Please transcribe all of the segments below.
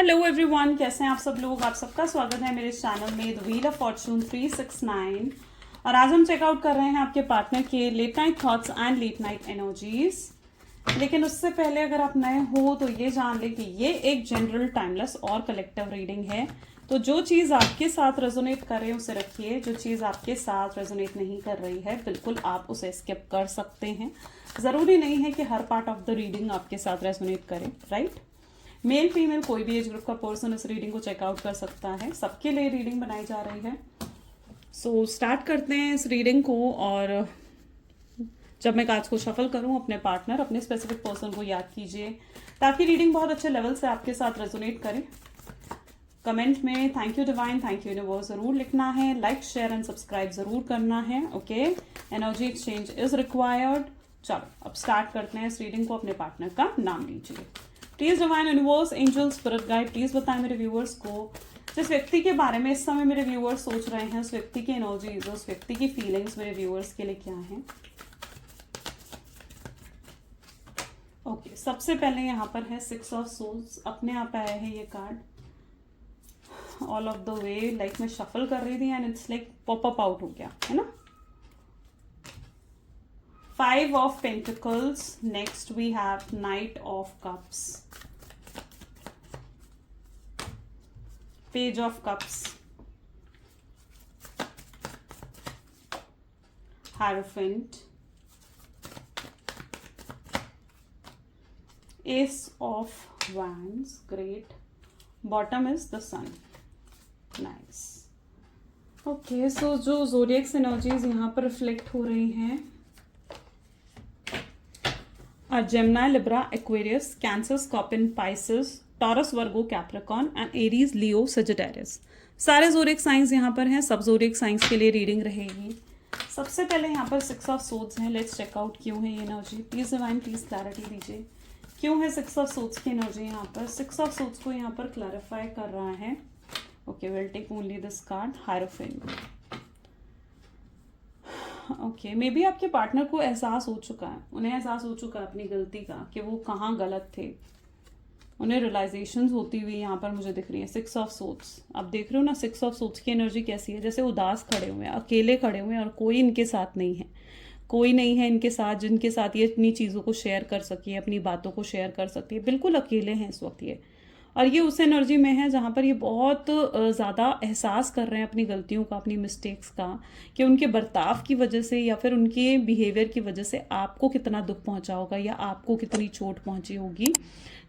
Hello everyone, कैसे हैं आप सब लोग। आप सबका स्वागत है मेरे चैनल में द व्हील ऑफ फॉर्चून 369। और आज हम चेकआउट कर रहे हैं आपके पार्टनर के late night thoughts and late night energies. लेकिन उससे पहले अगर आप नए हो तो ये जान लें कि ये एक जनरल टाइमलेस और कलेक्टिव रीडिंग है। तो जो चीज़ आपके साथ रेजोनेट कर रहे हैं उसे रखिए, जो चीज़ आपके साथ रेजोनेट नहीं कर रही है बिल्कुल आप उसे स्किप कर सकते हैं। ज़रूरी नहीं है कि हर पार्ट ऑफ द रीडिंग आपके साथ रेजोनेट करे, राइट। मेल फीमेल कोई भी एज ग्रुप का पर्सन इस रीडिंग को चेकआउट कर सकता है, सबके लिए रीडिंग बनाई जा रही है। सो स्टार्ट करते हैं इस रीडिंग को। और जब मैं कार्ड्स को शफल करूं अपने पार्टनर, अपने स्पेसिफिक पर्सन को याद कीजिए ताकि रीडिंग बहुत अच्छे लेवल से आपके साथ रेजोनेट करे। कमेंट में thank you divine, thank you universe जरूर लिखना है। लाइक शेयर एंड सब्सक्राइब जरूर करना है। Okay, energy exchange is required. चलो अब स्टार्ट करते हैं इस रीडिंग को। अपने पार्टनर का नाम लीजिए। Please divine universe, angel, spirit guide, please बताएं मेरे व्यूअर्स को जिस व्यक्ति के बारे में इस समय मेरे व्यूअर्स सोच रहे हैं, उस व्यक्ति की एनर्जीज, उस व्यक्ति की फीलिंग्स मेरे व्यूअर्स के लिए क्या हैं। ओके, सबसे पहले यहाँ पर है 6 ऑफ सोल्स। अपने आप आया है ये card all of the way, like मैं शफल कर रही थी and it's like pop up out हो गया है ना। 5 of Pentacles. Next we have Knight of Cups. Page of Cups. Hierophant. Ace of Wands. Great. Bottom is the Sun. Nice. Okay, so जो Zodiac energies यहाँ पर reflect हो रही हैं, Gemini, Libra, Aquarius, Cancer, Scorpion, Pisces, Taurus, Virgo, Capricorn and Aries, Leo, Sagittarius। सारे जोडिएक science यहाँ पर हैं। सब जोडिएक साइंस के लिए रीडिंग रहेगी। सबसे पहले यहाँ पर 6 ऑफ सोड्स हैं। लेट्स चेकआउट क्यों है ये energy. Please divine please clarity दीजिए, क्यों है 6 ऑफ सोड्स की एनर्जी यहाँ पर। 6 ऑफ सोड्स को यहाँ पर क्लैरिफाई कर रहा है। Okay, will take only this card, hierophant. Okay, maybe आपके पार्टनर को एहसास हो चुका है, उन्हें एहसास हो चुका है अपनी गलती का कि वो कहाँ गलत थे। उन्हें रियलाइजेशंस होती हुई यहाँ पर मुझे दिख रही है। 6 ऑफ सोड्स, अब देख रहे हो ना 6 ऑफ सोड्स की एनर्जी कैसी है, जैसे उदास खड़े हुए हैं, अकेले खड़े हुए हैं और कोई इनके साथ नहीं है। कोई नहीं है इनके साथ जिनके साथ ये अपनी चीज़ों को शेयर कर सके, अपनी बातों को शेयर कर सकती है। बिल्कुल अकेले हैं इस वक्त ये। और ये उस एनर्जी में है जहाँ पर ये बहुत ज़्यादा एहसास कर रहे हैं अपनी गलतियों का, अपनी मिस्टेक्स का, कि उनके बर्ताव की वजह से या फिर उनके बिहेवियर की वजह से आपको कितना दुख पहुँचा होगा या आपको कितनी चोट पहुँची होगी।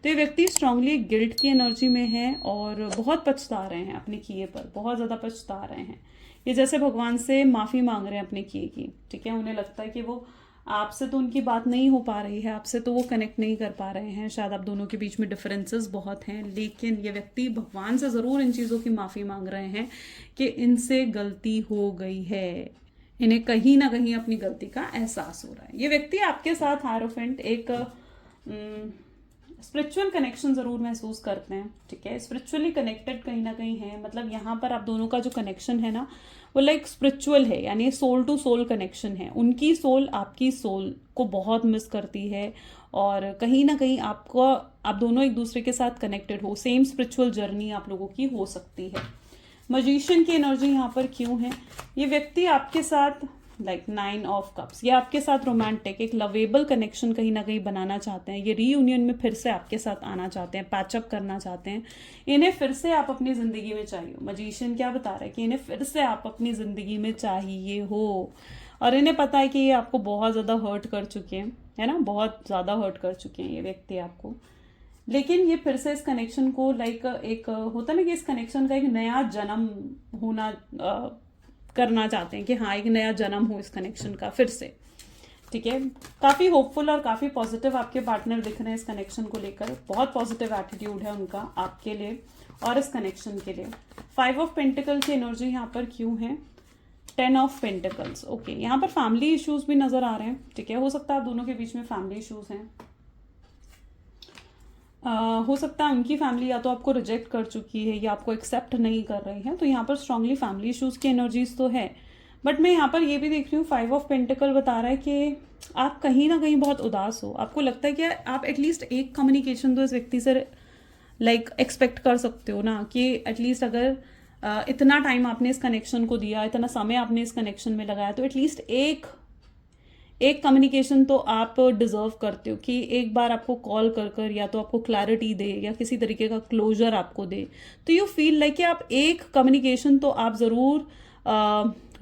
तो ये व्यक्ति स्ट्रांगली गिल्ट की एनर्जी में है और बहुत पछता रहे हैं अपने किए पर, बहुत ज़्यादा पछता रहे हैं। ये जैसे भगवान से माफ़ी मांग रहे हैं अपने किए की, ठीक है। उन्हें लगता है कि वो आपसे तो उनकी बात नहीं हो पा रही है, आपसे तो वो कनेक्ट नहीं कर पा रहे हैं, शायद आप दोनों के बीच में डिफरेंसेस बहुत हैं। लेकिन ये व्यक्ति भगवान से ज़रूर इन चीज़ों की माफ़ी मांग रहे हैं कि इनसे गलती हो गई है। इन्हें कहीं ना कहीं अपनी गलती का एहसास हो रहा है। ये व्यक्ति आपके साथ हायरोफेंट एक स्पिरिचुअल कनेक्शन ज़रूर महसूस करते हैं, ठीक है। स्पिरिचुअली कनेक्टेड कहीं ना कहीं है। मतलब यहाँ पर आप दोनों का जो कनेक्शन है ना वो लाइक स्पिरिचुअल है, यानी सोल टू सोल कनेक्शन है। उनकी सोल आपकी सोल को बहुत मिस करती है और कहीं ना कहीं आपको, आप दोनों एक दूसरे के साथ कनेक्टेड हो, सेम स्पिरिचुअल जर्नी आप लोगों की हो सकती है। मजिशियन की एनर्जी यहाँ पर क्यों है। ये व्यक्ति आपके साथ लाइक 9 ऑफ कप्स, ये आपके साथ रोमांटिक एक लवेबल कनेक्शन कहीं ना कहीं बनाना चाहते हैं। ये रीयूनियन में फिर से आपके साथ आना चाहते हैं, पैचअप करना चाहते हैं। इन्हें फिर से आप अपनी ज़िंदगी में चाहिए। मजिशियन क्या बता रहा है कि इन्हें फिर से आप अपनी ज़िंदगी में चाहिए हो और इन्हें पता है कि ये आपको बहुत ज़्यादा हर्ट कर चुके हैं, है ना, बहुत ज़्यादा हर्ट कर चुके हैं ये व्यक्ति आपको। लेकिन ये फिर से इस कनेक्शन को लाइक एक होता ना कि इस कनेक्शन का एक नया जन्म होना करना चाहते हैं कि हाँ एक नया जन्म हो इस कनेक्शन का फिर से, ठीक है। काफ़ी होपफुल और काफ़ी पॉजिटिव आपके पार्टनर दिख रहे हैं इस कनेक्शन को लेकर। बहुत पॉजिटिव एटीट्यूड है उनका आपके लिए और इस कनेक्शन के लिए। 5 ऑफ पेंटिकल की एनर्जी यहाँ पर क्यों है। 10 ऑफ पेंटिकल्स। ओके, यहाँ पर फैमिली इश्यूज भी नजर आ रहे हैं, ठीक है। हो सकता है आप दोनों के बीच में फैमिली इश्यूज हैं। हो सकता है उनकी फैमिली या तो आपको रिजेक्ट कर चुकी है या आपको एक्सेप्ट नहीं कर रही है। तो यहाँ पर स्ट्रांगली फैमिली इश्यूज की एनर्जीज तो है। बट मैं यहाँ पर ये भी देख रही हूँ 5 ऑफ पेंटिकल बता रहा है कि आप कहीं ना कहीं बहुत उदास हो। आपको लगता है कि आप एटलीस्ट एक कम्युनिकेशन तो इस व्यक्ति से लाइक एक्सपेक्ट कर सकते हो ना कि एटलीस्ट अगर इतना टाइम आपने इस कनेक्शन को दिया, इतना समय आपने इस कनेक्शन में लगाया, तो एटलीस्ट एक कम्युनिकेशन तो आप डिजर्व करते हो कि एक बार आपको कॉल कर कर या तो आपको क्लैरिटी दे या किसी तरीके का क्लोजर आपको दे, तो यू फील लाइक कि आप एक कम्युनिकेशन तो आप ज़रूर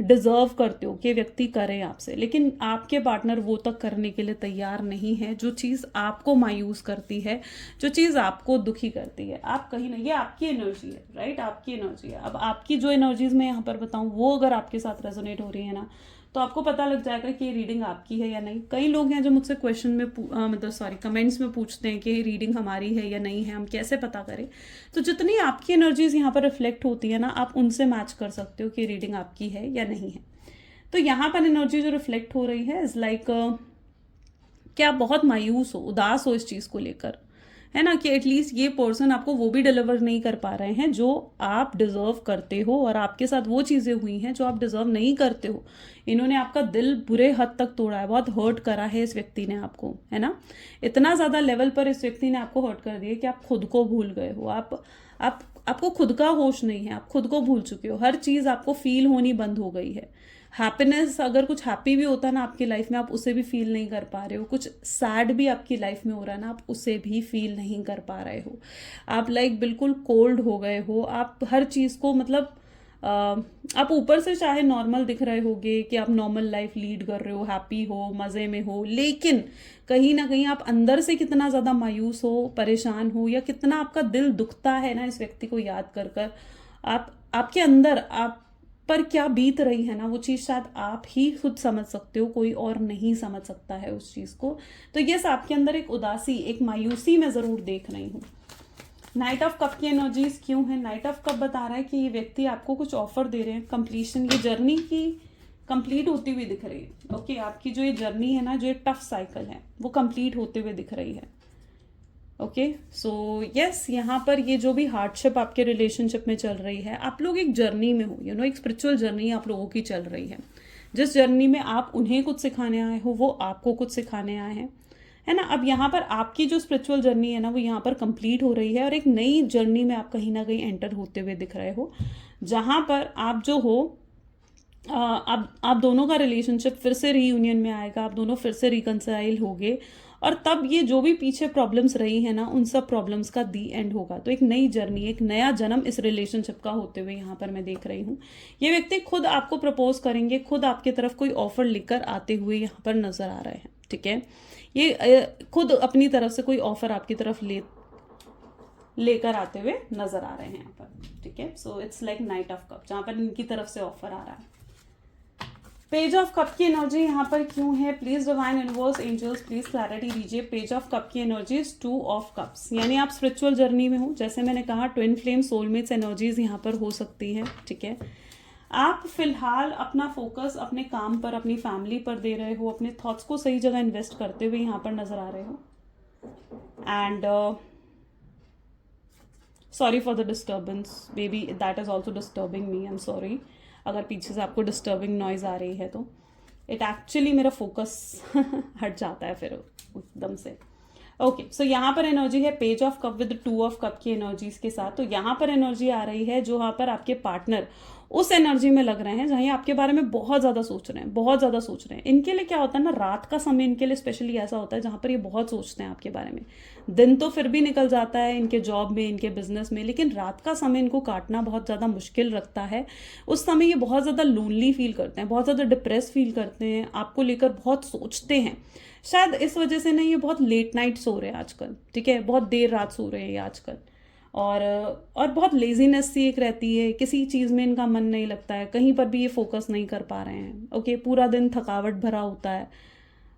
डिजर्व करते हो कि व्यक्ति करे आपसे। लेकिन आपके पार्टनर वो तक करने के लिए तैयार नहीं है। जो चीज़ आपको मायूस करती है, जो चीज़ आपको दुखी करती है, आप कहीं ना, ये आपकी एनर्जी है, राइट, आपकी एनर्जी है। अब आपकी जो एनर्जीज मैं यहाँ पर बताऊँ वो अगर आपके साथ रेजोनेट हो रही है ना, तो आपको पता लग जाएगा कि ये रीडिंग आपकी है या नहीं। कई लोग हैं जो मुझसे क्वेश्चन में मतलब सॉरी कमेंट्स में पूछते हैं कि ये रीडिंग हमारी है या नहीं है, हम कैसे पता करें। तो जितनी आपकी एनर्जीज यहाँ पर रिफ्लेक्ट होती है ना, आप उनसे मैच कर सकते हो कि रीडिंग आपकी है या नहीं है। तो यहाँ पर एनर्जी जो रिफ्लेक्ट हो रही है इज लाइक कि आप बहुत मायूस हो, उदास हो इस चीज़ को लेकर, है ना, कि एटलीस्ट ये पर्सन आपको वो भी डिलीवर नहीं कर पा रहे हैं जो आप डिजर्व करते हो, और आपके साथ वो चीज़ें हुई हैं जो आप डिजर्व नहीं करते हो। इन्होंने आपका दिल बुरे हद तक तोड़ा है, बहुत हर्ट करा है इस व्यक्ति ने आपको, है ना, इतना ज़्यादा लेवल पर इस व्यक्ति ने आपको हर्ट कर दिया कि आप खुद को भूल गए हो। आपको खुद का होश नहीं है, आप खुद को भूल चुके हो, हर चीज़ आपको फील होनी बंद हो गई है। हैप्पीनेस, अगर कुछ हैप्पी भी होता है ना आपकी लाइफ में, आप उसे भी फील नहीं कर पा रहे हो। कुछ सैड भी आपकी लाइफ में हो रहा है ना, आप उसे भी फील नहीं कर पा रहे हो। आप लाइक बिल्कुल कोल्ड हो गए हो। आप हर चीज़ को मतलब आप ऊपर से चाहे नॉर्मल दिख रहे होगे कि आप नॉर्मल लाइफ लीड कर रहे हो, हैप्पी हो, मज़े में हो, लेकिन कहीं ना कहीं आप अंदर से कितना ज़्यादा मायूस हो, परेशान हो, या कितना आपका दिल दुखता है ना इस व्यक्ति को याद कर कर। आपके अंदर आप पर क्या बीत रही है ना, वो चीज़ शायद आप ही खुद समझ सकते हो, कोई और नहीं समझ सकता है उस चीज़ को। तो यस, आपके अंदर एक उदासी, एक मायूसी मैं ज़रूर देख रही हूँ। नाइट ऑफ कप की एनर्जीज क्यों है? नाइट ऑफ कप बता रहा है कि ये व्यक्ति आपको कुछ ऑफर दे रहे हैं, कंप्लीशन, ये जर्नी की कंप्लीट होती हुई दिख रही है। ओके, आपकी जो ये जर्नी है ना, जो ये टफ साइकिल है, वो कंप्लीट होते हुए दिख रही है। ओके, सो यस, यहाँ पर ये जो भी हार्डशिप आपके रिलेशनशिप में चल रही है, आप लोग एक जर्नी में हो, यू नो, एक स्पिरिचुअल जर्नी आप लोगों की चल रही है। जिस जर्नी में आप उन्हें कुछ सिखाने आए हो, वो आपको कुछ सिखाने आए हैं, है ना। अब यहाँ पर आपकी जो स्पिरिचुअल जर्नी है ना, वो यहाँ पर कंप्लीट हो रही है, और एक नई जर्नी में आप कहीं ना कहीं एंटर होते हुए दिख रहे हो, जहाँ पर आप जो हो, आप दोनों का रिलेशनशिप फिर से रीयूनियन में आएगा, आप दोनों फिर से रिकनसाइल होगे, और तब ये जो भी पीछे प्रॉब्लम्स रही है ना, उन सब प्रॉब्लम्स का दी एंड होगा। तो एक नई जर्नी, एक नया जन्म इस रिलेशनशिप का होते हुए यहाँ पर मैं देख रही हूँ। ये व्यक्ति खुद आपको प्रपोज करेंगे, खुद आपके तरफ कोई ऑफर लेकर आते हुए यहाँ पर नजर आ रहे हैं, ठीक है। ये खुद अपनी तरफ से कोई ऑफर आपकी तरफ लेकर आते हुए नजर आ रहे हैं यहाँ पर, ठीक है। So it's like knight of cup, जहाँ पर इनकी तरफ से ऑफर आ रहा है। पेज ऑफ कप की एनर्जी यहाँ पर क्यों है? Please divine universe angels please clarity दीजिए। पेज ऑफ कप की एनर्जी इज 2 ऑफ कप्स, यानी आप स्पिरिचुअल जर्नी में हो। जैसे मैंने कहा, ट्विन फ्लेम, सोलमेट्स एनर्जीज यहाँ पर हो सकती हैं, ठीक है। आप फिलहाल अपना फोकस अपने काम पर, अपनी फैमिली पर दे रहे हो, अपने थॉट्स को सही जगह इन्वेस्ट करते हुए यहाँ पर नजर आ रहे हो। And sorry for the disturbance, may be that is also disturbing me, I am sorry अगर पीछे से आपको डिस्टर्बिंग नॉइज आ रही है तो। इट एक्चुअली मेरा फोकस हट जाता है फिर एकदम से। ओके, सो यहाँ पर एनर्जी है page of cup with 2 of cup की एनर्जीज के साथ। तो यहाँ पर एनर्जी आ रही है जो यहाँ पर आपके पार्टनर उस एनर्जी में लग रहे हैं जहाँ ये आपके बारे में बहुत ज़्यादा सोच रहे हैं, बहुत ज़्यादा सोच रहे हैं। इनके लिए क्या होता है ना, रात का समय इनके लिए स्पेशली ऐसा होता है जहाँ पर ये बहुत सोचते हैं आपके बारे में। दिन तो फिर भी निकल जाता है इनके जॉब में, इनके बिजनेस में, लेकिन रात का समय इनको काटना बहुत ज़्यादा मुश्किल रखता है। उस समय ये बहुत ज़्यादा लोनली फील करते हैं, बहुत ज़्यादा डिप्रेस फील करते हैं, आपको लेकर बहुत सोचते हैं। शायद इस वजह से ना ये बहुत लेट नाइट सो रहे हैं आजकल, ठीक है, बहुत देर रात सो रहे हैं ये आजकल। और बहुत लेजीनेस सी एक रहती है, किसी चीज़ में इनका मन नहीं लगता है, कहीं पर भी ये फोकस नहीं कर पा रहे हैं। ओके, पूरा दिन थकावट भरा होता है।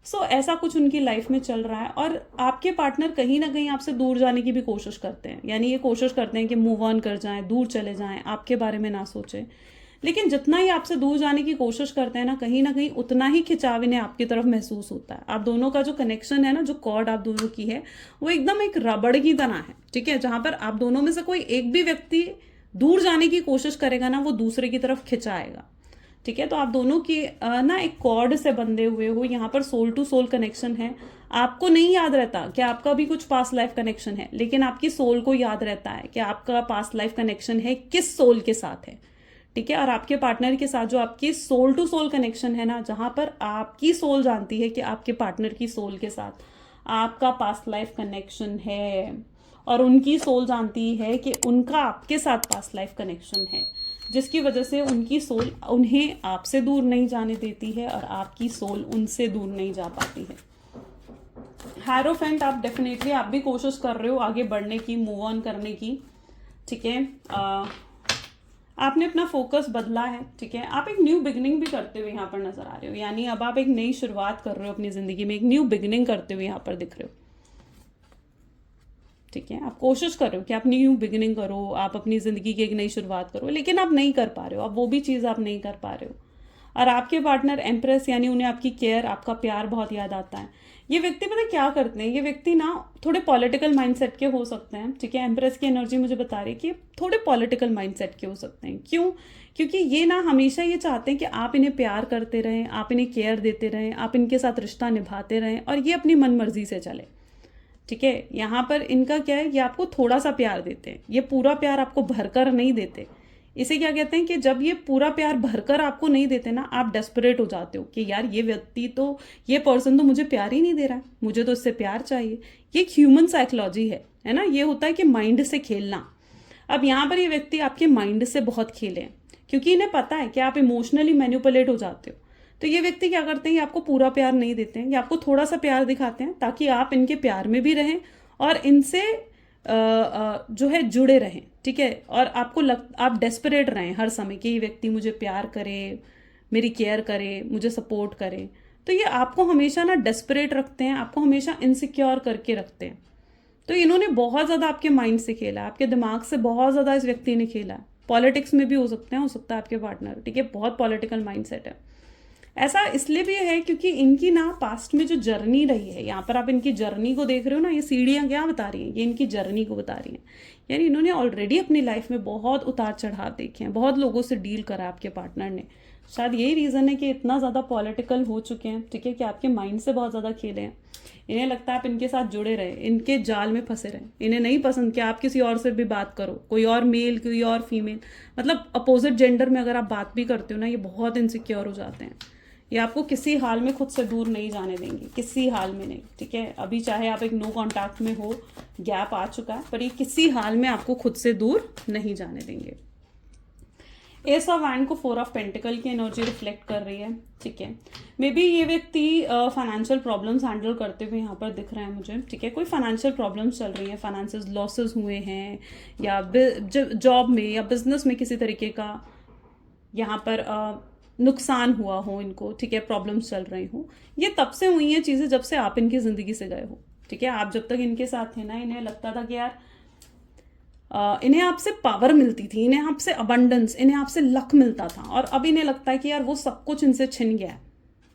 सो ऐसा कुछ उनकी लाइफ में चल रहा है। और आपके पार्टनर कहीं ना कहीं आपसे दूर जाने की भी कोशिश करते हैं, यानी ये कोशिश करते हैं कि मूव ऑन कर जाएं, दूर चले जाएं, आपके बारे में ना सोचें। लेकिन जितना ही आपसे दूर जाने की कोशिश करते हैं ना कहीं उतना ही खिंचाव इन्हें आपकी तरफ महसूस होता है। आप दोनों का जो कनेक्शन है ना, जो कॉर्ड आप दोनों की है, वो एकदम एक रबड़ की तरह है, ठीक है। जहां पर आप दोनों में से कोई एक भी व्यक्ति दूर जाने की कोशिश करेगा ना, वो दूसरे की तरफ खिंचाएगा। ठीक है। तो आप दोनों की ना एक कॉर्ड से बंधे हुए हो, यहाँ पर सोल टू सोल कनेक्शन है। आपको नहीं याद रहता कि आपका भी कुछ पास्ट लाइफ कनेक्शन है, लेकिन आपकी सोल को याद रहता है कि आपका पास्ट लाइफ कनेक्शन है किस सोल के साथ है, ठीक है। और आपके पार्टनर के साथ जो आपकी सोल टू सोल कनेक्शन है ना, जहां पर आपकी सोल जानती है कि आपके पार्टनर की सोल के साथ आपका पास्ट लाइफ कनेक्शन है, और उनकी सोल जानती है कि उनका आपके साथ पास्ट लाइफ कनेक्शन है, जिसकी वजह से उनकी सोल उन्हें आपसे दूर नहीं जाने देती है और आपकी सोल उनसे दूर नहीं जा पाती है। हायरोफेंट, आप डेफिनेटली आप भी कोशिश कर रहे हो आगे बढ़ने की, मूव ऑन करने की, ठीक है। आपने अपना फोकस बदला है, ठीक है। आप एक न्यू बिगिनिंग भी करते हुए यहाँ पर नजर आ रहे हो, यानी अब आप एक नई शुरुआत कर रहे हो अपनी जिंदगी में, एक न्यू बिगिनिंग करते हुए यहाँ पर दिख रहे हो, ठीक है। आप कोशिश कर रहे हो कि आप न्यू बिगिनिंग करो, आप अपनी जिंदगी की एक नई शुरुआत करो, लेकिन आप नहीं कर पा रहे हो, अब वो भी चीज़ आप नहीं कर पा रहे हो। और आपके पार्टनर एम्प्रेस, यानी उन्हें आपकी केयर, आपका प्यार बहुत याद आता है। ये व्यक्ति पता क्या करते हैं, ये व्यक्ति ना थोड़े पॉलिटिकल माइंडसेट के हो सकते हैं, ठीक है। एम्प्रेस की एनर्जी मुझे बता रही है कि थोड़े पॉलिटिकल माइंडसेट के हो सकते हैं। क्यों? क्योंकि ये ना हमेशा ये चाहते हैं कि आप इन्हें प्यार करते रहें, आप इन्हें केयर देते रहें, आप इनके साथ रिश्ता निभाते रहें, और ये अपनी मन मर्जी से चले, ठीक है। यहाँ पर इनका क्या है, ये आपको थोड़ा सा प्यार देते हैं, ये पूरा प्यार आपको भरकर नहीं देते। इसे क्या कहते हैं कि जब ये पूरा प्यार भरकर आपको नहीं देते ना, आप डेस्परेट हो जाते हो कि यार ये व्यक्ति तो, ये पर्सन तो मुझे प्यार ही नहीं दे रहा है, मुझे तो इससे प्यार चाहिए। ये एक ह्यूमन साइकोलॉजी है ना। ये होता है कि माइंड से खेलना। अब यहाँ पर ये व्यक्ति आपके माइंड से बहुत खेले हैं, क्योंकि इन्हें पता है कि आप इमोशनली मैनिपुलेट हो जाते हो। तो ये व्यक्ति क्या करते हैं, ये आपको पूरा प्यार नहीं देते हैं, ये आपको थोड़ा सा प्यार दिखाते हैं ताकि आप इनके प्यार में भी रहें और इनसे जो है जुड़े रहें, ठीक है। और आप डेस्परेट रहें हर समय कि ये व्यक्ति मुझे प्यार करे, मेरी केयर करे, मुझे सपोर्ट करे। तो ये आपको हमेशा ना डेस्परेट रखते हैं, आपको हमेशा इनसिक्योर करके रखते हैं। तो इन्होंने बहुत ज़्यादा आपके माइंड से खेला, आपके दिमाग से बहुत ज़्यादा इस व्यक्ति ने खेला। पॉलिटिक्स में भी हो सकते हैं, हो सकता है आपके पार्टनर, ठीक है। बहुत पॉलिटिकल माइंडसेट है। ऐसा इसलिए भी है क्योंकि इनकी ना पास्ट में जो जर्नी रही है, यहाँ पर आप इनकी जर्नी को देख रहे हो ना, ये सीढ़ियाँ क्या बता रही हैं, ये इनकी जर्नी को बता रही हैं। यानी इन्होंने ऑलरेडी अपनी लाइफ में बहुत उतार चढ़ाव देखे हैं, बहुत लोगों से डील करा आपके पार्टनर ने। शायद यही रीज़न है कि इतना ज़्यादा पॉलिटिकल हो चुके हैं, ठीक है, कि आपके माइंड से बहुत ज़्यादा खेले हैं। इन्हें लगता है आप इनके साथ जुड़े रहे, इनके जाल में फंसे रहे। इन्हें नहीं पसंद कि आप किसी और से भी बात करो, कोई और मेल, कोई और फीमेल, मतलब अपोजिट जेंडर में अगर आप बात भी करते हो ना, ये बहुत इनसिक्योर हो जाते हैं। ये आपको किसी हाल में खुद से दूर नहीं जाने देंगे, किसी हाल में नहीं, ठीक है। अभी चाहे आप एक नो कॉन्टैक्ट में हो, गैप आ चुका है, पर ये किसी हाल में आपको खुद से दूर नहीं जाने देंगे। एस ऑफ वैंड को 4 ऑफ पेंटिकल की एनर्जी रिफ्लेक्ट कर रही है, ठीक है। मे बी ये व्यक्ति फाइनेंशियल प्रॉब्लम्स हैंडल करते हुए यहाँ पर दिख रहे हैं मुझे, ठीक है। कोई फाइनेंशियल प्रॉब्लम्स चल रही है, फाइनेंशियल लॉसेस हुए हैं, या जॉब में या बिजनेस में किसी तरीके का यहाँ पर नुकसान हुआ हो इनको, ठीक है, प्रॉब्लम्स चल रही हो। ये तब से हुई हैं चीज़ें जब से आप इनकी ज़िंदगी से गए हो, ठीक है। आप जब तक इनके साथ थे ना, इन्हें लगता था कि यार इन्हें आपसे पावर मिलती थी, इन्हें आपसे अबंडेंस, इन्हें आपसे लक मिलता था, और अब इन्हें लगता है कि यार वो सब कुछ इनसे छिन गया है।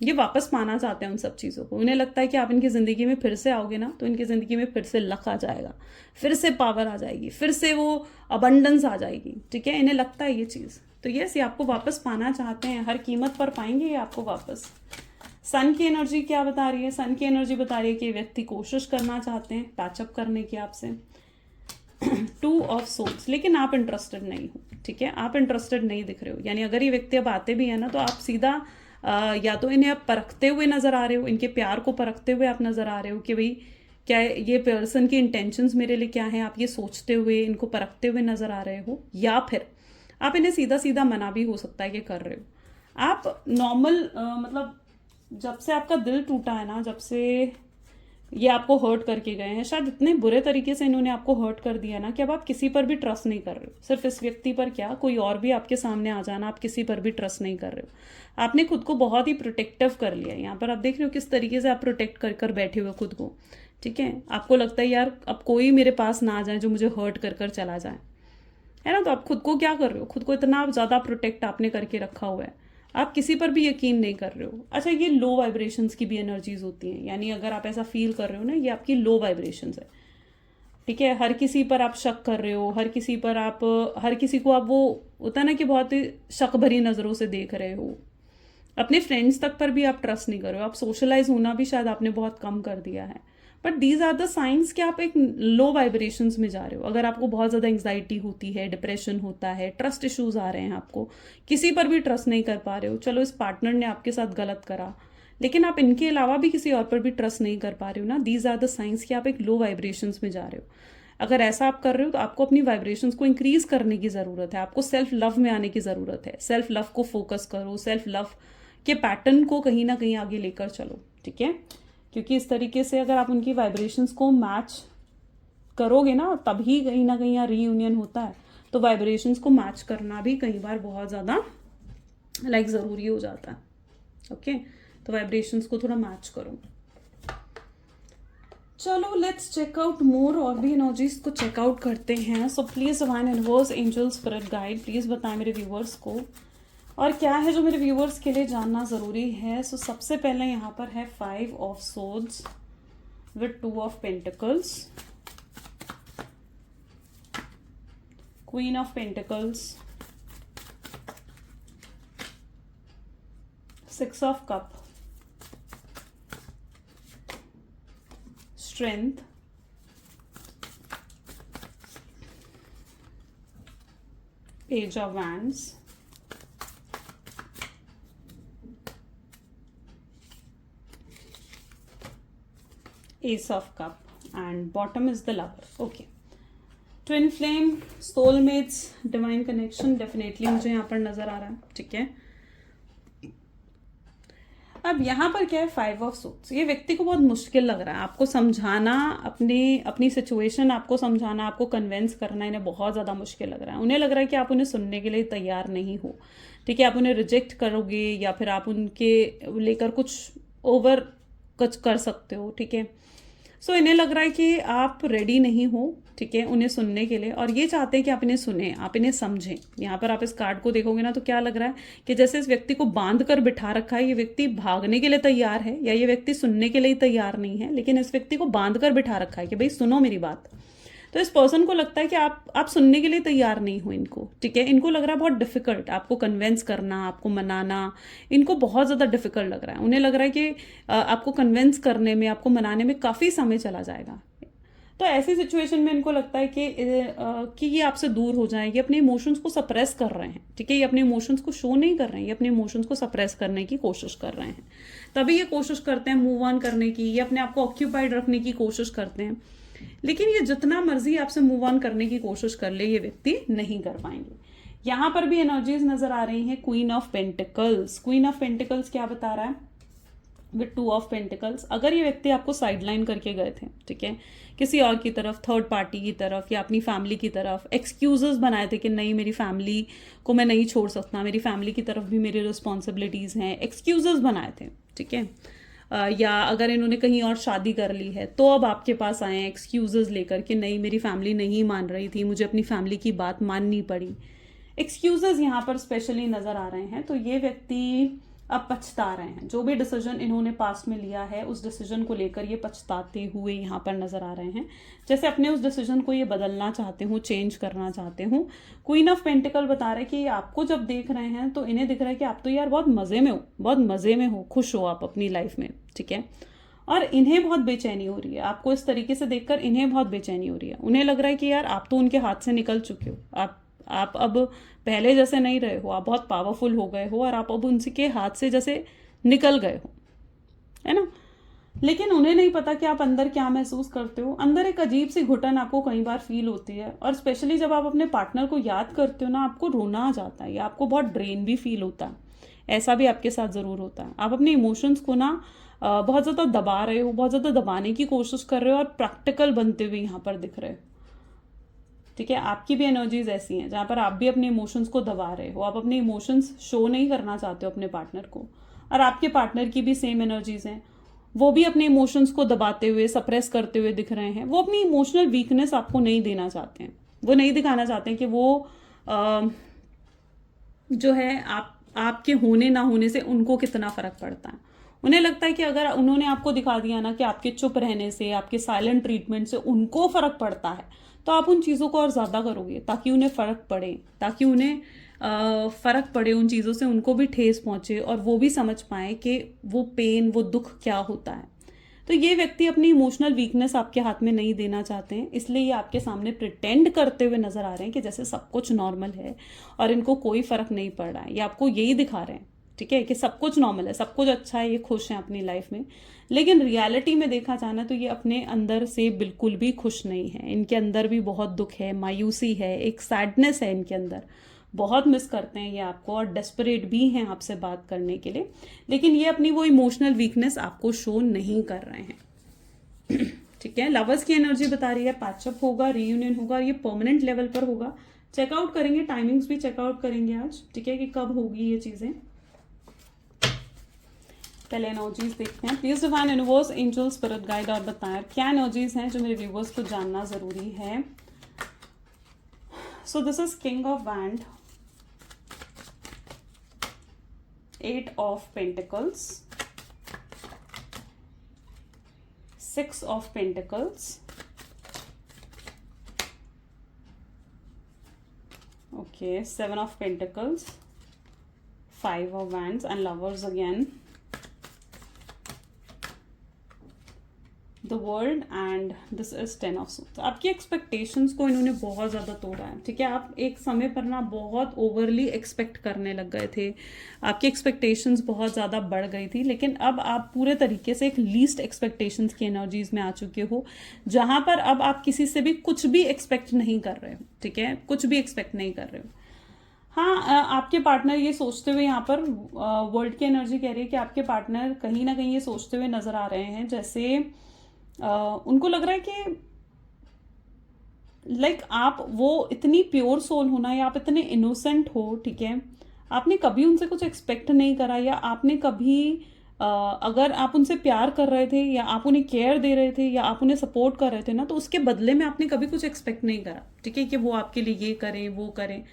ये वापस पाना चाहते हैं उन सब चीज़ों को। इन्हें लगता है कि आप इनकी ज़िंदगी में फिर से आओगे ना, तो इनकी ज़िंदगी में फिर से लक आ जाएगा, फिर से पावर आ जाएगी, फिर से वो अबंडेंस आ जाएगी, ठीक है। इन्हें लगता है ये चीज़। तो यस, ये आपको वापस पाना चाहते हैं, हर कीमत पर पाएंगे ये आपको वापस। सन की एनर्जी क्या बता रही है? सन की एनर्जी बता रही है कि व्यक्ति कोशिश करना चाहते हैं पैचअप करने की आपसे। 2 ऑफ सोल्स, लेकिन आप इंटरेस्टेड नहीं हो, ठीक है। आप इंटरेस्टेड नहीं दिख रहे हो। यानी अगर ये व्यक्ति अब आते भी है ना, तो आप सीधा या तो इन्हें आप परखते हुए नजर आ रहे हो, इनके प्यार को परखते हुए आप नजर आ रहे हो कि भाई क्या ये पर्सन की इंटेंशंस मेरे लिए क्या है, आप ये सोचते हुए इनको परखते हुए नजर आ रहे हो, या फिर आप इन्हें सीधा सीधा मना भी हो सकता है कि कर रहे हो। आप नॉर्मल मतलब जब से आपका दिल टूटा है ना, जब से ये आपको हर्ट करके गए हैं, शायद इतने बुरे तरीके से इन्होंने आपको हर्ट कर दिया ना कि अब आप किसी पर भी ट्रस्ट नहीं कर रहे हो। सिर्फ इस व्यक्ति पर क्या, कोई और भी आपके सामने आ जाना, आप किसी पर भी ट्रस्ट नहीं कर रहे हो। आपने खुद को बहुत ही प्रोटेक्टिव कर लिया है। यहाँ पर आप देख रहे हो किस तरीके से आप प्रोटेक्ट कर कर बैठे हुए खुद को, ठीक है। आपको लगता है यार अब कोई मेरे पास ना आ जाए जो मुझे हर्ट कर कर चला जाए, है ना। तो आप खुद को क्या कर रहे हो, खुद को इतना ज़्यादा प्रोटेक्ट आपने करके रखा हुआ है, आप किसी पर भी यकीन नहीं कर रहे हो। अच्छा, ये लो वाइब्रेशंस की भी एनर्जीज होती हैं, यानी अगर आप ऐसा फील कर रहे हो ना, ये आपकी लो वाइब्रेशंस है। ठीक है, हर किसी पर आप शक कर रहे हो, हर किसी को आप, वो होता है ना कि बहुत ही शक भरी नज़रों से देख रहे हो। अपने फ्रेंड्स तक पर भी आप ट्रस्ट नहीं कर रहे हो, आप सोशलाइज होना भी शायद आपने बहुत कम कर दिया है। But these are the science कि आप एक लो वाइब्रेशंस में जा रहे हो। अगर आपको बहुत ज़्यादा एंग्जाइटी होती है, डिप्रेशन होता है, ट्रस्ट इश्यूज आ रहे हैं, आपको किसी पर भी ट्रस्ट नहीं कर पा रहे हो, चलो इस पार्टनर ने आपके साथ गलत करा, लेकिन आप इनके अलावा भी किसी और पर भी ट्रस्ट नहीं कर पा रहे हो ना, दीज आर द साइंस कि आप एक लो वाइब्रेशंस में जा रहे हो। अगर ऐसा आप कर रहे हो तो आपको अपनी वाइब्रेशंस को इंक्रीज करने की ज़रूरत है, आपको सेल्फ लव में आने की ज़रूरत है। सेल्फ लव को फोकस करो, सेल्फ लव के पैटर्न को कहीं ना कहीं आगे लेकर चलो, ठीक है। क्योंकि इस तरीके से अगर आप उनकी वाइब्रेशंस को मैच करोगे ना, तभी कहीं ना कहीं यहाँ रीयूनियन होता है। तो वाइब्रेशंस को मैच करना भी कई बार बहुत ज़्यादा ज़रूरी हो जाता है। ओके, तो वाइब्रेशंस को थोड़ा मैच करो। चलो लेट्स चेक आउट मोर, और भी एनर्जीज को चेकआउट करते हैं। So please divine universe, angel, spirit guide, please बताएं मेरे व्यूवर्स को और क्या है जो मेरे व्यूवर्स के लिए जानना ज़रूरी है। सो सबसे पहले यहाँ पर है 5 of swords with 2 of pentacles, queen of pentacles, 6 of cup, strength, page of wands, S of cup, and bottom is the lover. Okay, twin flame, soulmates, divine connection definitely मुझे यहाँ पर नजर आ रहा है, ठीक है। अब यहाँ पर क्या है, 5 ऑफ सोर्ड्स, ये व्यक्ति को बहुत मुश्किल लग रहा है आपको समझाना, अपनी सिचुएशन आपको समझाना, आपको कन्विंस करना इन्हें बहुत ज़्यादा मुश्किल लग रहा है। उन्हें लग रहा है कि आप उन्हें सुनने के लिए तैयार नहीं हो, ठीक है। आप उन्हें रिजेक्ट करोगे या फिर आप उनके लेकर कुछ कर सकते हो, ठीक है। सो इन्हें लग रहा है कि आप रेडी नहीं हो, ठीक है, उन्हें सुनने के लिए, और ये चाहते हैं कि आप इन्हें सुने, आप इन्हें समझें। यहाँ पर आप इस कार्ड को देखोगे ना तो क्या लग रहा है कि जैसे इस व्यक्ति को बांध कर बिठा रखा है, ये व्यक्ति भागने के लिए तैयार है या ये व्यक्ति सुनने के लिए तैयार नहीं है, लेकिन इस व्यक्ति को बांध कर बिठा रखा है कि भाई सुनो मेरी बात। तो इस पर्सन को लगता है कि आप सुनने के लिए तैयार नहीं हो इनको, ठीक है। इनको लग रहा है बहुत डिफिकल्ट आपको कन्विंस करना, आपको मनाना, इनको बहुत ज़्यादा डिफिकल्ट लग रहा है। उन्हें लग रहा है कि आपको कन्विंस करने में, आपको मनाने में काफ़ी समय चला जाएगा। तो ऐसी सिचुएशन में इनको लगता है कि ये आपसे दूर हो जाए, ये अपने इमोशंस को सप्रेस कर रहे हैं, ठीक है। ये अपने इमोशंस को शो नहीं कर रहे हैं, ये अपने इमोशंस को सप्रेस करने की कोशिश कर रहे हैं। तभी ये कोशिश करते हैं मूव ऑन करने की, ये अपने आप को ऑक्यूपाइड रखने की कोशिश करते हैं। लेकिन ये जितना मर्जी आपसे मूव ऑन करने की कोशिश कर ले, ये व्यक्ति नहीं कर पाएंगे। यहाँ पर भी एनर्जीज नजर आ रही हैं, queen of pentacles. Queen of pentacles क्या बता रहा है, विद 2 ऑफ पेंटिकल्स। अगर ये व्यक्ति आपको साइडलाइन करके गए थे, ठीक है, किसी और की तरफ, थर्ड पार्टी की तरफ या अपनी फैमिली की तरफ, एक्सक्यूजेस बनाए थे कि नहीं मेरी फैमिली को मैं नहीं छोड़ सकता, मेरी फैमिली की तरफ भी मेरी रिस्पॉन्सिबिलिटीज़ हैं, एक्सक्यूजेस बनाए थे, ठीक है। या अगर इन्होंने कहीं और शादी कर ली है तो अब आपके पास आए हैं एक्सक्यूजेस लेकर कि नहीं मेरी फैमिली नहीं मान रही थी, मुझे अपनी फैमिली की बात माननी पड़ी। एक्सक्यूजेस यहाँ पर स्पेशली नज़र आ रहे हैं। तो ये व्यक्ति अब पछता रहे हैं, जो भी डिसीजन इन्होंने पास्ट में लिया है उस डिसीजन को लेकर ये पछताते हुए यहाँ पर नजर आ रहे हैं, जैसे अपने उस डिसीजन को ये बदलना चाहते हो, चेंज करना चाहते हो। क्वीन ऑफ पेंटिकल बता रहे हैं कि आपको जब देख रहे हैं तो इन्हें दिख रहा है कि आप तो यार बहुत मज़े में हो, बहुत मज़े में हो, खुश हो आप अपनी लाइफ में, ठीक है। और इन्हें बहुत बेचैनी हो रही है, आपको इस तरीके से देखकर इन्हें बहुत बेचैनी हो रही है। उन्हें लग रहा है कि यार आप तो उनके हाथ से निकल चुके हो, आप अब पहले जैसे नहीं रहे हो, आप बहुत पावरफुल हो गए हो और आप अब उनके हाथ से जैसे निकल गए हो, है ना। लेकिन उन्हें नहीं पता कि आप अंदर क्या महसूस करते हो। अंदर एक अजीब सी घुटन आपको कई बार फील होती है, और स्पेशली जब आप अपने पार्टनर को याद करते हो ना, आपको रोना आ जाता है या आपको बहुत ड्रेन भी फील होता है। ऐसा भी आपके साथ ज़रूर होता है। आप अपने इमोशंस को ना बहुत ज़्यादा दबा रहे हो, बहुत ज़्यादा दबाने की कोशिश कर रहे हो और प्रैक्टिकल बनते हुए यहाँ पर दिख रहे हो, ठीक है। आपकी भी एनर्जीज ऐसी हैं जहाँ पर आप भी अपने इमोशंस को दबा रहे हो, आप अपने इमोशंस शो नहीं करना चाहते हो अपने पार्टनर को, और आपके पार्टनर की भी सेम एनर्जीज हैं, वो भी अपने इमोशंस को दबाते हुए, सप्रेस करते हुए दिख रहे हैं। वो अपनी इमोशनल वीकनेस आपको नहीं देना चाहते हैं, वो नहीं दिखाना चाहते हैं कि वो जो है आपके होने ना होने से उनको कितना फर्क पड़ता है। उन्हें लगता है कि अगर उन्होंने आपको दिखा दिया ना कि आपके चुप रहने से, आपके साइलेंट ट्रीटमेंट से उनको फर्क पड़ता है, तो आप उन चीज़ों को और ज़्यादा करोगे ताकि उन्हें फ़र्क पड़े, ताकि उन्हें फ़र्क पड़े उन चीज़ों से, उनको भी ठेस पहुंचे और वो भी समझ पाए कि वो पेन, वो दुख क्या होता है। तो ये व्यक्ति अपनी इमोशनल वीकनेस आपके हाथ में नहीं देना चाहते हैं, इसलिए ये आपके सामने प्रिटेंड करते हुए नजर आ रहे हैं कि जैसे सब कुछ नॉर्मल है और इनको कोई फर्क नहीं पड़ रहा है। ये आपको यही दिखा रहे हैं, ठीक है, कि सब कुछ नॉर्मल है, सब कुछ अच्छा है, ये खुश हैं अपनी लाइफ में। लेकिन रियलिटी में देखा जाना तो ये अपने अंदर से बिल्कुल भी खुश नहीं है। इनके अंदर भी बहुत दुख है, मायूसी है, एक सैडनेस है इनके अंदर। बहुत मिस करते हैं ये आपको और डेस्परेट भी हैं आपसे बात करने के लिए, लेकिन ये अपनी वो इमोशनल वीकनेस आपको शो नहीं कर रहे हैं। ठीक है, लवर्स की एनर्जी बता रही है पैचअप होगा, रीयूनियन होगा, ये परमानेंट लेवल पर होगा। चेकआउट करेंगे, टाइमिंग्स भी चेकआउट करेंगे आज, ठीक है, कि कब होगी ये चीजें। पहले एनर्जीज देखते हैं। Please divine universe, angel, spirit guide और बताएं क्या एनर्जीज हैं जो मेरे व्यूवर्स को जानना जरूरी है। So this is king of wand, 8 of Pentacles, 6 of Pentacles, okay, 7 of Pentacles, 5 of Wands and Lovers again, the world and this is 10 of Swords। आपकी एक्सपेक्टेशंस को इन्होंने बहुत ज़्यादा तोड़ा है, ठीक है। आप एक समय पर ना बहुत ओवरली एक्सपेक्ट करने लग गए थे, आपकी एक्सपेक्टेशंस बहुत ज़्यादा बढ़ गई थी, लेकिन अब आप पूरे तरीके से एक लीस्ट एक्सपेक्टेशंस की एनर्जीज में आ चुके हो, जहां पर अब आप किसी से भी कुछ भी एक्सपेक्ट नहीं कर रहे हो, ठीक है, कुछ भी एक्सपेक्ट नहीं कर रहे हो। हाँ, आपके पार्टनर ये सोचते हुए, यहाँ पर वर्ल्ड की एनर्जी कह रही है कि आपके पार्टनर कहीं ना कहीं ये सोचते हुए नजर आ रहे हैं जैसे उनको लग रहा है कि लाइक आप वो इतनी प्योर सोल होना या आप इतने इनोसेंट हो, ठीक है, आपने कभी उनसे कुछ एक्सपेक्ट नहीं करा, या आपने कभी अगर आप उनसे प्यार कर रहे थे या आप उन्हें केयर दे रहे थे या आप उन्हें सपोर्ट कर रहे थे ना, तो उसके बदले में आपने कभी कुछ एक्सपेक्ट नहीं करा, ठीक है, कि वो आपके लिए ये करें वो करें।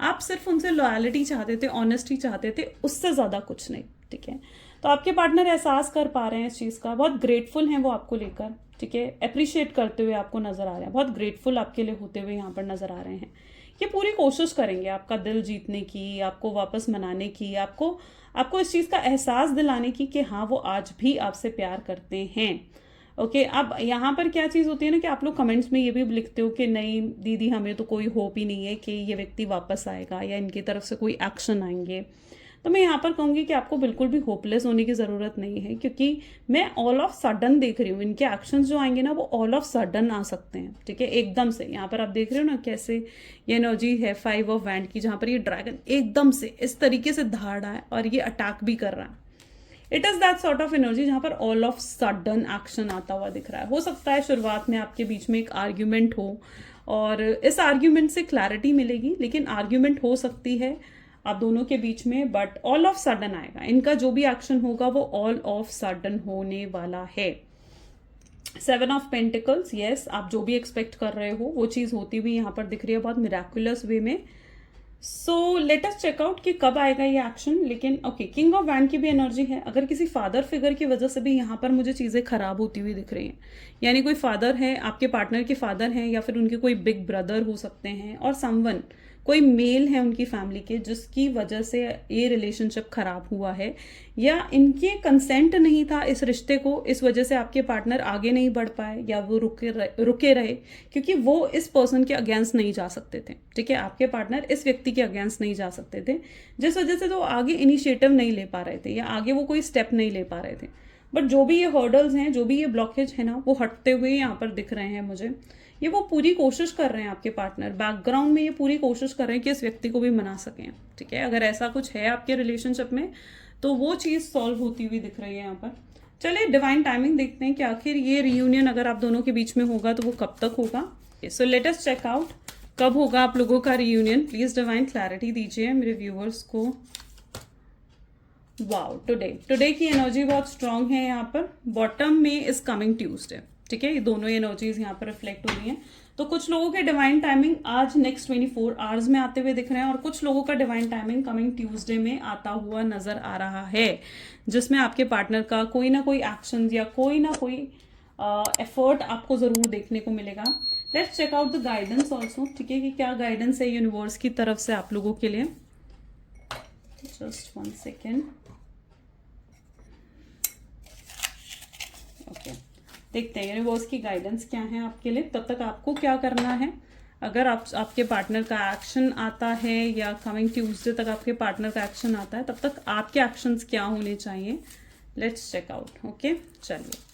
आप सिर्फ उनसे लॉयलिटी चाहते थे, ऑनेस्टी चाहते थे, उससे ज़्यादा कुछ नहीं, ठीक है। तो आपके पार्टनर एहसास कर पा रहे हैं इस चीज़ का, बहुत ग्रेटफुल हैं वो आपको लेकर, ठीक है, अप्रिशिएट करते हुए आपको नजर आ रहे हैं, बहुत ग्रेटफुल आपके लिए होते हुए यहाँ पर नजर आ रहे हैं। ये पूरी कोशिश करेंगे आपका दिल जीतने की, आपको वापस मनाने की, आपको इस चीज़ का एहसास दिलाने की कि हाँ वो आज भी आपसे प्यार करते हैं। ओके, अब यहाँ पर क्या चीज़ होती है ना कि आप लोग कमेंट्स में ये भी लिखते हो कि नहीं दीदी हमें तो कोई होप ही नहीं है कि ये व्यक्ति वापस आएगा या इनकी तरफ से कोई एक्शन आएंगे। तो मैं यहाँ पर कहूँगी कि आपको बिल्कुल भी होपलेस होने की ज़रूरत नहीं है, क्योंकि मैं ऑल ऑफ सडन देख रही हूँ, इनके एक्शंस जो आएंगे ना वो ऑल ऑफ सडन आ सकते हैं, ठीक है, एकदम से। यहाँ पर आप देख रहे हो ना कैसे ये एनर्जी है 5 of Wands की, जहाँ पर ये ड्रैगन एकदम से इस तरीके से धाड़ रहा है और ये अटैक भी कर रहा है। It is that sort of energy जहाँ पर ऑल ऑफ सडन एक्शन आता हुआ दिख रहा है। हो सकता है शुरुआत में आपके बीच में एक आर्ग्यूमेंट हो और इस आर्ग्यूमेंट से क्लैरिटी मिलेगी, लेकिन आर्ग्यूमेंट हो सकती है आप दोनों के बीच में, बट ऑल ऑफ सडन आएगा। इनका जो भी एक्शन होगा वो ऑल ऑफ सडन होने वाला है। 7 of Pentacles, यस, आप जो भी एक्सपेक्ट कर रहे हो वो चीज़ होती हुई यहाँ पर दिख रही है बहुत मिराकुलस वे में। सो लेट अस चेकआउट कि कब आएगा ये एक्शन। लेकिन ओके, किंग ऑफ वैंड की भी एनर्जी है। अगर किसी फादर फिगर की वजह से भी यहाँ पर मुझे चीज़ें खराब होती हुई दिख रही हैं, यानी कोई फादर है, आपके पार्टनर के फादर हैं या फिर उनके कोई बिग ब्रदर हो सकते हैं, और समवन कोई मेल है उनकी फैमिली के जिसकी वजह से ये रिलेशनशिप खराब हुआ है, या इनके कंसेंट नहीं था इस रिश्ते को, इस वजह से आपके पार्टनर आगे नहीं बढ़ पाए या वो रुके रहे क्योंकि वो इस पर्सन के अगेंस्ट नहीं जा सकते थे, ठीक है, आपके पार्टनर इस व्यक्ति के अगेंस्ट नहीं जा सकते थे, जिस वजह से तो आगे इनिशिएटिव नहीं ले पा रहे थे या आगे वो कोई स्टेप नहीं ले पा रहे थे। बट जो भी ये हर्डल्स हैं, जो भी ये ब्लॉकेज है ना, वो हटते हुए यहाँ पर दिख रहे हैं मुझे। ये वो पूरी कोशिश कर रहे हैं आपके पार्टनर, बैकग्राउंड में ये पूरी कोशिश कर रहे हैं कि इस व्यक्ति को भी मना सकें, ठीक है। अगर ऐसा कुछ है आपके रिलेशनशिप में तो वो चीज़ सॉल्व होती हुई दिख रही है यहाँ पर। चलिए डिवाइन टाइमिंग देखते हैं कि आखिर ये रियूनियन अगर आप दोनों के बीच में होगा तो वो कब तक होगा। So let us check out कब होगा आप लोगों का रियूनियन। प्लीज डिवाइन क्लैरिटी दीजिए मेरे व्यूअर्स को। वाओ, टुडे की एनर्जी बहुत स्ट्रांग है यहाँ पर। बॉटम में इज कमिंग ट्यूसडे, ठीक है, ये दोनों एनर्जीज यहाँ पर रिफ्लेक्ट हो रही हैं। तो कुछ लोगों के डिवाइन टाइमिंग आज नेक्स्ट 24 आवर्स में आते हुए दिख रहे हैं और कुछ लोगों का डिवाइन टाइमिंग कमिंग ट्यूसडे में आता हुआ नजर आ रहा है, जिसमें आपके पार्टनर का कोई ना कोई एक्शन या कोई ना कोई एफर्ट आपको जरूर देखने को मिलेगा। Let's check out the guidance also, ठीक है, कि क्या गाइडेंस है यूनिवर्स की तरफ से आप लोगों के लिए। Just 1 second. ओके, देखते हैं यूनिवर्स की गाइडेंस क्या है आपके लिए। तब तक आपको क्या करना है, अगर आपके पार्टनर का एक्शन आता है या कमिंग ट्यूसडे तक आपके पार्टनर का एक्शन आता है, तब तक आपके एक्शंस क्या होने चाहिए। Let's check out. ओके, चलिए।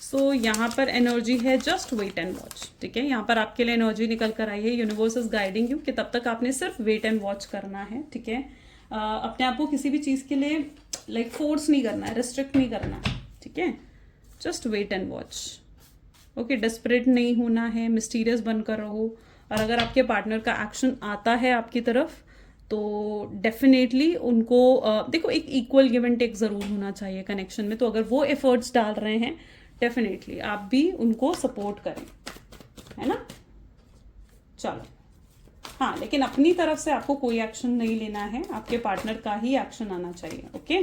सो यहाँ पर एनर्जी है जस्ट वेट एंड वॉच, ठीक है, यहाँ पर आपके लिए एनर्जी निकल कर आई है। यूनिवर्स इज गाइडिंग यू कि तब तक आपने सिर्फ वेट एंड वॉच करना है, ठीक है। अपने आप को किसी भी चीज़ के लिए फोर्स नहीं करना है, रिस्ट्रिक्ट नहीं करना है, ठीक है। Just wait and watch. Okay, desperate नहीं होना है, मिस्टीरियस बनकर रहो। और अगर आपके पार्टनर का एक्शन आता है आपकी तरफ तो डेफिनेटली उनको देखो, एक इक्वल गिव एंड टेक जरूर होना चाहिए कनेक्शन में। तो अगर वो एफर्ट्स डाल रहे हैं, डेफिनेटली आप भी उनको सपोर्ट करें, है ना। चलो, हाँ, लेकिन अपनी तरफ से आपको कोई एक्शन नहीं लेना है, आपके पार्टनर का ही एक्शन आना चाहिए। ओके,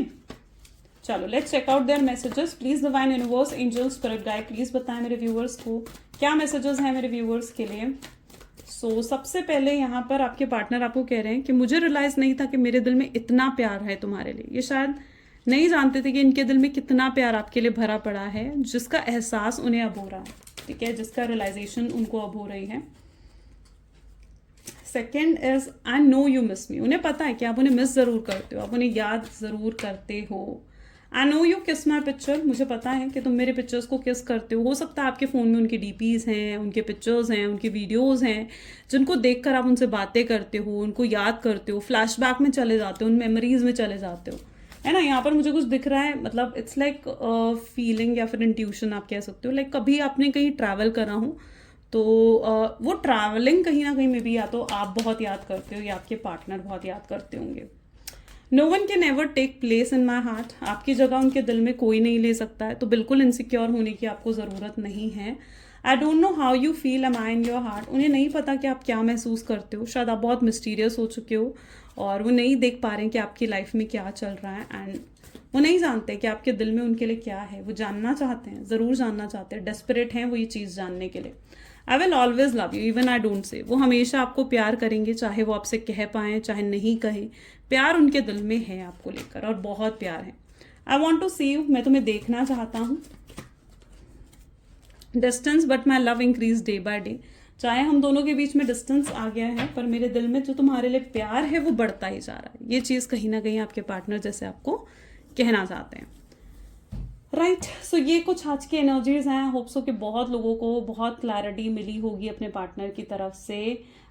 चलो, let's check out their messages. Please divine universe, angel, spirit guide, please बताएं मेरे व्यूअर्स को क्या मैसेजेस हैं मेरे व्यूअर्स के लिए। सो सबसे पहले यहाँ पर आपके पार्टनर आपको कह रहे हैं कि मुझे रियलाइज नहीं था कि मेरे दिल में इतना प्यार है तुम्हारे लिए। ये शायद नहीं जानते थे कि इनके दिल में कितना प्यार आपके लिए भरा पड़ा है, जिसका एहसास उन्हें अब हो रहा है, ठीक है, जिसका रियलाइजेशन उनको अब हो रही है। Second is I know you miss मी। उन्हें पता है कि आप उन्हें मिस जरूर करते हो, आप उन्हें याद जरूर करते हो। आई नो यू किस माई पिक्चर। मुझे पता है कि तुम मेरे पिक्चर्स को किस करते हो सकता है आपके फ़ोन में उनकी डीपीज हैं, उनके पिक्चर्स हैं, उनकी वीडियोस हैं, जिनको देखकर आप उनसे बातें करते हो, उनको याद करते हो, फ्लैशबैक में चले जाते हो, उन मेमोरीज में चले जाते हो, है ना। यहाँ पर मुझे कुछ दिख रहा है, मतलब इट्स लाइक फीलिंग या फिर इंट्यूशन आप कह सकते हो। कभी आपने कहीं ट्रैवल करा हो तो वो ट्रैवलिंग कहीं ना कहीं में भी या तो आप बहुत याद करते हो या आपके पार्टनर बहुत याद करते होंगे। No one can ever take place in my heart. आपकी जगह उनके दिल में कोई नहीं ले सकता है, तो बिल्कुल इनसिक्योर होने की आपको ज़रूरत नहीं है। I don't know how you feel am I in your heart. उन्हें नहीं पता कि आप क्या महसूस करते हो। शायद आप बहुत मिस्टीरियस हो चुके हो और वो नहीं देख पा रहे हैं कि आपकी लाइफ में क्या चल रहा है, एंड वो नहीं जानते कि आपके दिल में उनके लिए क्या है। वो जानना चाहते हैं, ज़रूर जानना चाहते हैं, डेस्परेट हैं वो ये चीज़ जानने के लिए। I will always love you even I don't say. वो हमेशा आपको प्यार करेंगे, चाहे वो आपसे कह पाएँ चाहे नहीं कहें। प्यार उनके दिल में है आपको लेकर, और बहुत प्यार है। I want to see you. मैं तुम्हें देखना चाहता हूँ। Distance but my love increase day by day. चाहे हम दोनों के बीच में डिस्टेंस आ गया है, पर मेरे दिल में जो तुम्हारे लिए प्यार है वो बढ़ता ही जा रहा है। ये चीज़ कहीं ना कहीं आपके पार्टनर जैसे आपको कहना चाहते हैं, राइट। सो ये कुछ आज की एनर्जीज हैं। होप सो कि बहुत लोगों को बहुत क्लैरिटी मिली होगी अपने पार्टनर की तरफ से।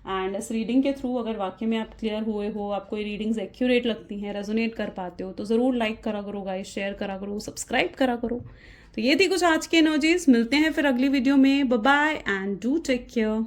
एंड इस रीडिंग के थ्रू अगर वाकई में आप क्लियर हुए हो, आपको ये रीडिंग्स एक्यूरेट लगती हैं, रेजोनेट कर पाते हो, तो ज़रूर लाइक करा करो गाइस, शेयर करा करो, सब्सक्राइब करा करो। तो ये थी कुछ आज की एनर्जीज। मिलते हैं फिर अगली वीडियो में। Bye bye and do take care.